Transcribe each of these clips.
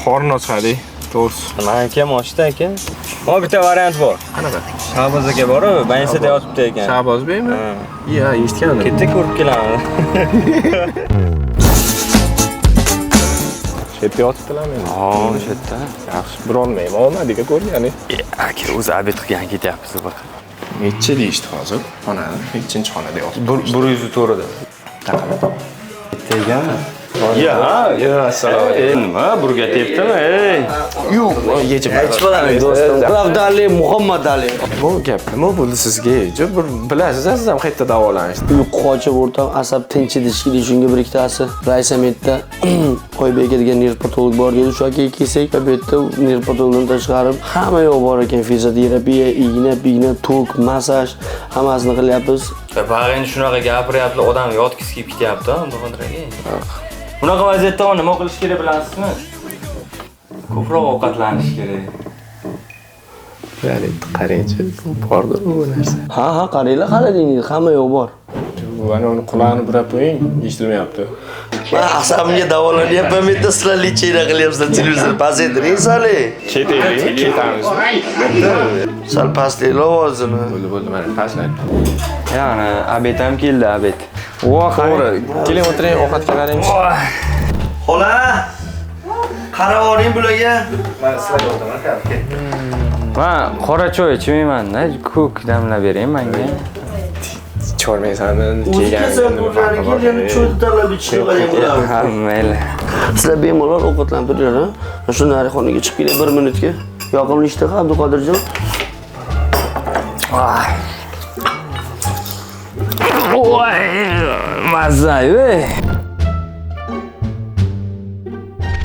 Qorni ochadi, to'g'risi. Mana aka moshda aka. Mana bitta variant bor. Qanaqa? Shahboz aka bor-ku, bansada yotibdi ekan. Shahbozbekmi? Ha. Ya, eshitgandim. Ketda ko'rib kelaman. Shu yerda yotibdilarmi? Ha, o'sha yerda. Yaxshi, bilolmayman. Olmadiga ko'rgani. Aka o'zi obed qilgan ketyapmiz bak. Necha deyishdi hozir? Xona, nechinchi xonada yotibdi? 104 da. Tegami? Ya, assalomu alaykum. Nima burga tepdimi? Ey. Yo'q, yechib Aytmadim do'stim. Pravdali Muhammad Ali. Bu gap nima bo'ldi sizga? Bir bilasiz, siz ham qayerda davolanishdi? Uyqu qochib o'rtoq asab tinch edishki, shunga bir ikkitasi Raysametda Oybek degan neyropatolog bor edi. Shu aka kelsak, bu yerda neyropatologdan tashqari hamma yo'q bor ekan. Fizioterapiya, igna, tok, massaj hammasini qilyapmiz. Bag'in shunaqa gapiryapti, odam yotkisi kelib ketyapti, Abduqodir aka. Bunaqa vaziyatda nima qilish kerak bilasizmi? Ko'proq ovqatlanish kerak. Ya'ni qarangchi, bordi bu narsa. Ha, qaranglar, xolodilnik hamma yo'q bor. Mana uni qulog'ini burab qo'ying, eshitilmayapti. Men asabimga davolanyapman, menda sizlar lechina qilyapsizlar televizor pasaytiring sali. Chetaylikmi? Chetamiz. Sal pastlaylar ovozini. Bo'ldi, mana pastlang. Ya'ni obed ham keldi, obed. To'g'ri. Keling o'tiring, ovqatkalaringiz. Xola! Qarab oling bularga. Men sizlarga o'taman, aka. Men qora choy ichmayman-da, ko'k damlab bering menga. Chormaysanmi? Kelganingizda farqi bor. cho'ni tanlab ichishga qarang. Ha, mayli. Sizlar bemalol ovqatlanib turinglar, ha? Shu narixonaga chiqib keling 1 minutga. Yoqimli ishtaha Abduqodirjon. Voy, mazza-ey.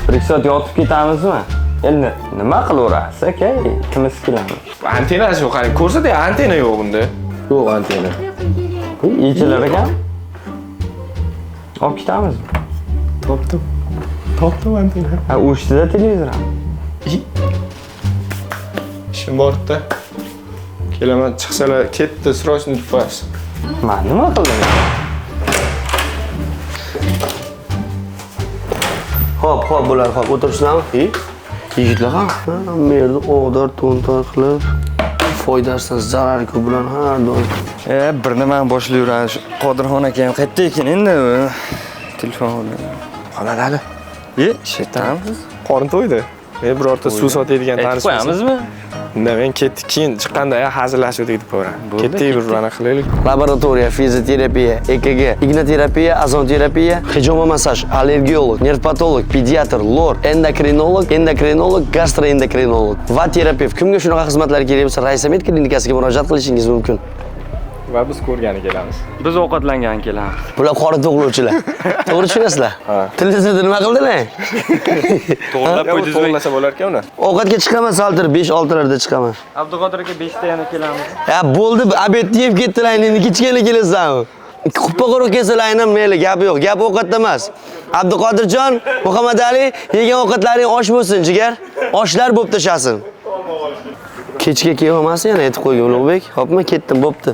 Bir soat yotib ketamizmi? Endi nima qilaverasiz aka? Ikimiz kelamiz. Antenasi yo'q, qarang, ko'rsatay, antena yo'q bunda. Yo'q antena. Yechilar ekan. Olib ketamizmi? Topdim antena. Ha, o'shtida televizor ham. Ishim bor-da. Kelaman, chiqsalar ketdi, срочный pas. Men nima qildim? Hop, bular hop o'tirishlarmi? Yigitlar ham merda odar to'ntar qilib foydasidan zarari ko'p bilan har doim. Bir nimani boshlayveramiz. Qodirxon aka ham qayerda ekan endi? Telefon bilan. Xonadali. Shetamiz. Qorin to'ydi. Men birorta suv sotadigan tanish qo'yamizmi? Unda men ketdik, keyin chiqqanda hazillashdik deb qo'yram. Ketdik, bir bana qilaylik. Laboratoriya, fizioterapiya, EKG, ignoterapiya, azonterapiya, hijoma massaj, allergolog, nervpatolog, pediatr, lor, endokrinolog, gastroendokrinolog va terapevt. Kimga shunaqa xizmatlar kerak bo'lsa, Raysamet klinikasiga murojaat qilishingiz mumkin. Va biz ko'rgani kelamiz. Biz ovqatlangan kelamiz. Bular qorin to'g'lovchilar. To'g'ri tushunasizlar? Ha. Televizorda nima qildilar? To'g'rilab qo'ydingiz. To'g'rilasa bo'lar-ekan uni. Ovqatga chiqaman, saltir 5-6larda chiqaman. Abduqodir aka 5 ta yana kelamiz. Ya bo'ldi, obedni yeb ketdilar, endi kechgina kelasanmi? Quppa quruq kelsalar ham mayli, gap yo'q. Gap ovqatda emas. Abduqodirjon, Muhammad Ali, yegan ovqatlaring osh bo'lsin, jigar. Oshlar bo'lib tashasin. Kechga kelmasin, yana aytib qo'ygan Ulug'bek. Hopmi, ketdim, bo'pti.